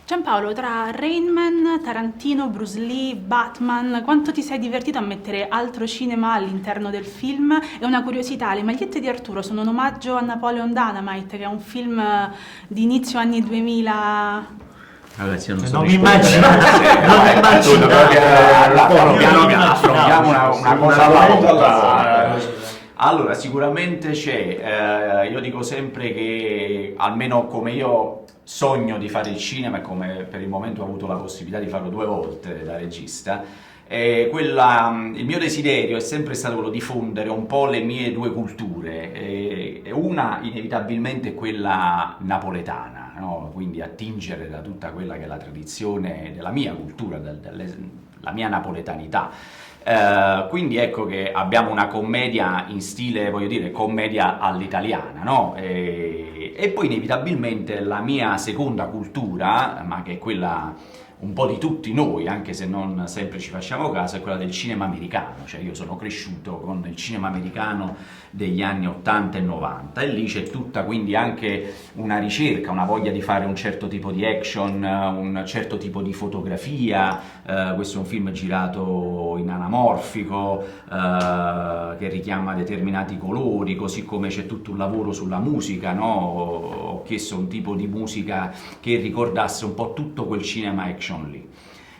Giampaolo, tra Rain Man, Tarantino, Bruce Lee, Batman, quanto ti sei divertito a mettere altro cinema all'interno del film? E una curiosità, le magliette di Arturo sono un omaggio a Napoleon Dynamite, che è un film di inizio anni 2000. Ragazzi, io non so Non mi rispondere. immagino, non mi immagino. Affrontiamo una cosa alla volta. Allora, sicuramente c'è, io dico sempre che almeno come io sogno di fare il cinema e come per il momento ho avuto la possibilità di farlo 2 volte da regista, il mio desiderio è sempre stato quello di fondere un po' le mie 2 culture, e una inevitabilmente è quella napoletana, no? Quindi attingere da tutta quella che è la tradizione della mia cultura, la mia napoletanità. Quindi ecco che abbiamo una commedia in stile, voglio dire, commedia all'italiana, no? E poi inevitabilmente la mia seconda cultura, ma che è quella un po' di tutti noi, anche se non sempre ci facciamo caso, è quella del cinema americano. Cioè io sono cresciuto con il cinema americano degli anni 80 e 90 e lì c'è tutta quindi anche una ricerca, una voglia di fare un certo tipo di action, un certo tipo di fotografia. Questo è un film girato in anamorfico, che richiama determinati colori, così come c'è tutto un lavoro sulla musica, no? Ho chiesto un tipo di musica che ricordasse un po' tutto quel cinema action lì.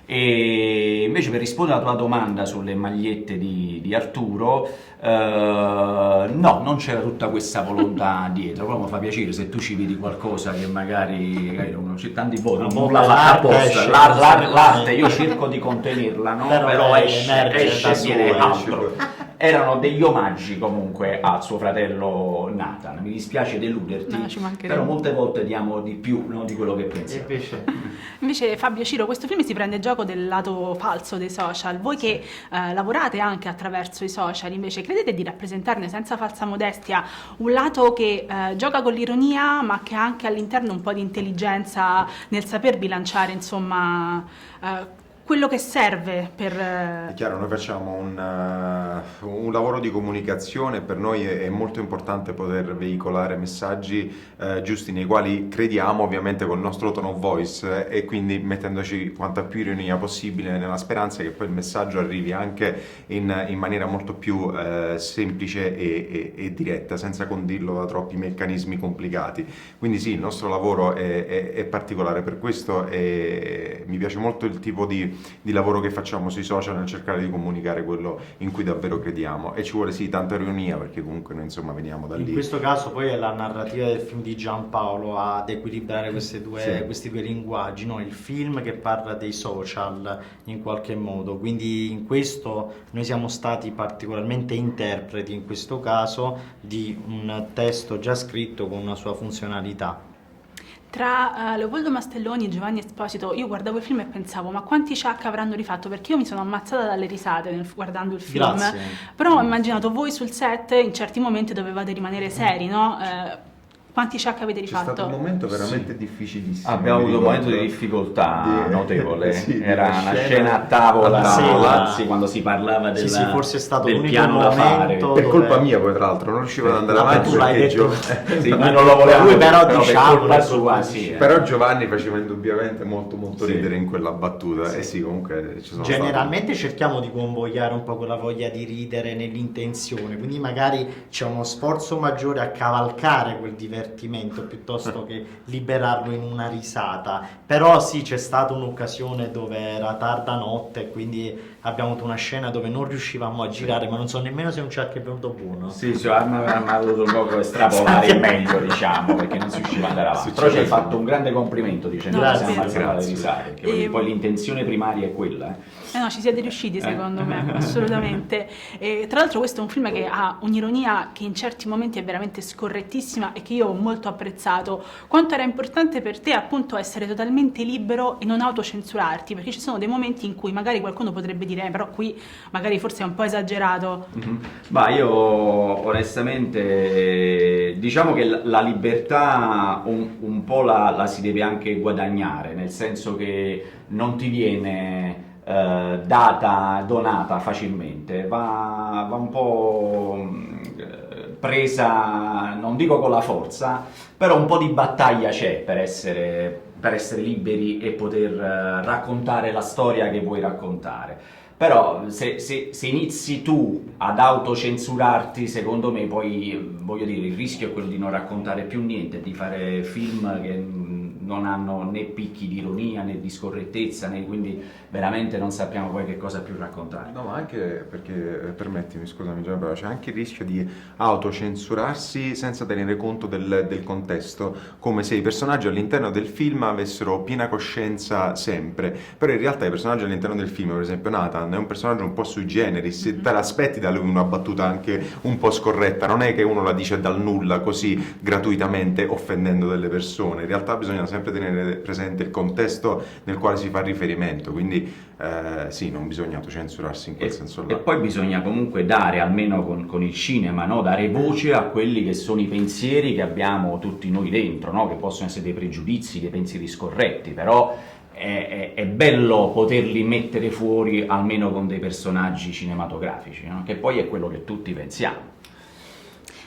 E invece, per rispondere alla tua domanda sulle magliette di Arturo, no, non c'era tutta questa volontà dietro, però mi fa piacere se tu ci vedi qualcosa che magari non c'è tanti voti, non la fatta apposta, l'arte io cerco di contenerla, no? Però esce e viene altro. Erano degli omaggi comunque al suo fratello Nathan. Mi dispiace deluderti, però molte volte diamo di più, no, di quello che pensiamo. Invece Fabio Ciro, questo film si prende gioco del lato falso dei social. Voi che lavorate anche attraverso i social, invece, credete di rappresentarne senza falsa modestia un lato che gioca con l'ironia, ma che ha anche all'interno un po' di intelligenza nel saper bilanciare, insomma, quello che serve per... È chiaro, noi facciamo un lavoro di comunicazione, per noi è molto importante poter veicolare messaggi giusti, nei quali crediamo, ovviamente col nostro tone of voice, e quindi mettendoci quanta più ironia possibile, nella speranza che poi il messaggio arrivi anche in maniera molto più semplice e diretta, senza condirlo da troppi meccanismi complicati. Quindi sì, il nostro lavoro è particolare per questo, e mi piace molto il tipo di lavoro che facciamo sui social, nel cercare di comunicare quello in cui davvero crediamo, e ci vuole sì tanta ironia, perché comunque noi insomma veniamo da lì. In questo caso poi è la narrativa del film di Giampaolo ad equilibrare questi due linguaggi, no? Il film che parla dei social in qualche modo, quindi in questo noi siamo stati particolarmente interpreti in questo caso di un testo già scritto con una sua funzionalità. Tra Leopoldo Mastelloni e Giovanni Esposito, io guardavo il film e pensavo, ma quanti Chuck avranno rifatto? Perché io mi sono ammazzata dalle risate guardando il film. Grazie. Però ho immaginato voi sul set in certi momenti dovevate rimanere seri, no? Quanti Chuck avete C'è rifatto? stato un momento veramente difficilissimo. Abbiamo avuto un momento di difficoltà notevole. Era una scena a tavola, quando si parlava forse è stato del l'unico piano da fare. momento Per colpa mia poi, tra l'altro, non riuscivo ad andare avanti tu l'hai perché detto. Sì, noi non lo volevamo, Lui però per diciamo, colpa per sua, colpa sì. Però Giovanni faceva indubbiamente molto Sì. ridere in quella battuta. E sì, comunque ci sono Generalmente cerchiamo di convogliare un po' quella voglia di ridere nell'intenzione, quindi magari c'è uno sforzo maggiore a cavalcare quel divertimento piuttosto che liberarlo in una risata. Però sì, c'è stata un'occasione dove era tarda notte, quindi abbiamo avuto una scena dove non riuscivamo a girare, ma non so nemmeno se un Chuck è venuto buono. Sì, cioè, ha dovuto un poco estrapolare il meglio, diciamo, perché non si riusciva ad andare avanti. Però ci hai fatto un grande complimento dicendo che siamo ammazzati dalle risate, perché poi l'intenzione primaria è quella. No, ci siete riusciti secondo me, assolutamente. E, tra l'altro questo è un film che ha un'ironia che in certi momenti è veramente scorrettissima e che io ho molto apprezzato. Quanto era importante per te appunto essere totalmente libero e non autocensurarti, perché ci sono dei momenti in cui magari qualcuno potrebbe dire però qui magari forse è un po' esagerato. Ma io onestamente diciamo che la libertà un po' la si deve anche guadagnare, nel senso che non ti viene donata facilmente, va un po' presa, non dico con la forza, però un po' di battaglia c'è per per essere liberi e poter raccontare la storia che vuoi raccontare. Però se inizi tu ad autocensurarti, secondo me poi, voglio dire, il rischio è quello di non raccontare più niente, di fare film che non hanno né picchi di ironia né di scorrettezza, quindi veramente non sappiamo poi che cosa più raccontare. No, ma anche perché, permettimi, scusami, Gianni, c'è anche il rischio di autocensurarsi senza tenere conto del contesto, come se i personaggi all'interno del film avessero piena coscienza sempre, però in realtà i personaggi all'interno del film, per esempio Nathan, è un personaggio un po' sui generis, te l'aspetti da lui una battuta anche un po' scorretta, non è che uno la dice dal nulla così gratuitamente offendendo delle persone, in realtà bisogna sempre tenere presente il contesto nel quale si fa riferimento, quindi sì, non bisogna autocensurarsi in quel senso là. E poi bisogna comunque dare, almeno con il cinema, no? Dare voce a quelli che sono i pensieri che abbiamo tutti noi dentro, no? Che possono essere dei pregiudizi, dei pensieri scorretti, però è bello poterli mettere fuori almeno con dei personaggi cinematografici, no? Che poi è quello che tutti pensiamo.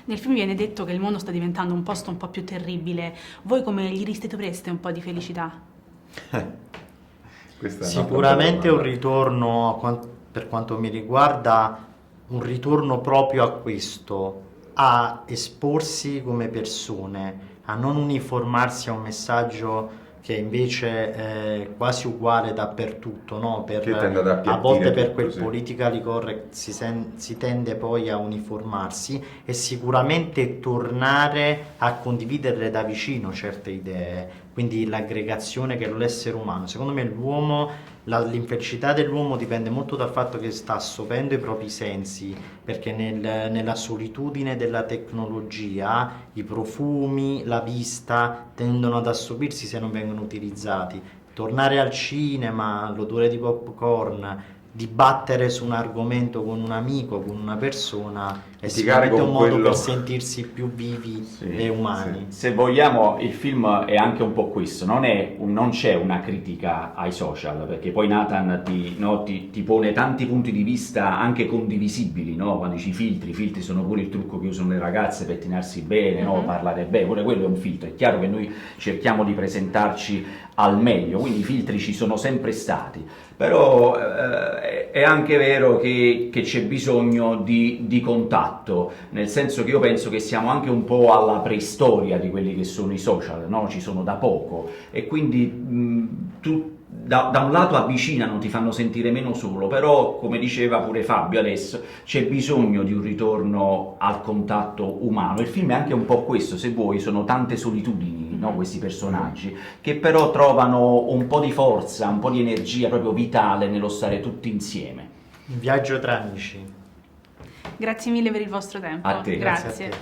Nel film viene detto che il mondo sta diventando un posto un po' più terribile. Voi come gli restituireste un po' di felicità? Questa è Sicuramente un'altra un ritorno, per quanto mi riguarda, un ritorno proprio a questo, a esporsi come persone, a non uniformarsi a un messaggio che invece è quasi uguale dappertutto, no? Che tende ad A appiattire volte per tutto, quel sì. politically correct si tende poi a uniformarsi e sicuramente tornare a condividere da vicino certe idee, quindi l'aggregazione che è l'essere umano. Secondo me l'infelicità dell'uomo dipende molto dal fatto che sta assopendo i propri sensi, perché nella solitudine della tecnologia i profumi, la vista tendono ad assopirsi se non vengono utilizzati. Tornare al cinema, l'odore di popcorn, dibattere su un argomento con un amico, con una persona, è Litigare sicuramente con un modo quello. per sentirsi più vivi e umani. Se vogliamo, il film è anche un po' questo, non c'è una critica ai social, perché poi Nathan ti pone tanti punti di vista anche condivisibili, no? Quando dici i filtri sono pure il trucco che usano le ragazze per tenersi bene, no? Parlare bene, pure quello è un filtro, è chiaro che noi cerchiamo di presentarci al meglio, quindi i filtri ci sono sempre stati, però è anche vero che c'è bisogno di contatto, nel senso che io penso che siamo anche un po' alla preistoria di quelli che sono i social, no? Ci sono da poco e quindi da un lato avvicinano, ti fanno sentire meno solo, però come diceva pure Fabio adesso c'è bisogno di un ritorno al contatto umano. Il film è anche un po' questo, se vuoi, sono tante solitudini, no? Questi personaggi che però trovano un po' di forza, un po' di energia proprio vitale nello stare tutti insieme. Un viaggio tra amici. Grazie mille per il vostro tempo. A te. Grazie a Grazie. te.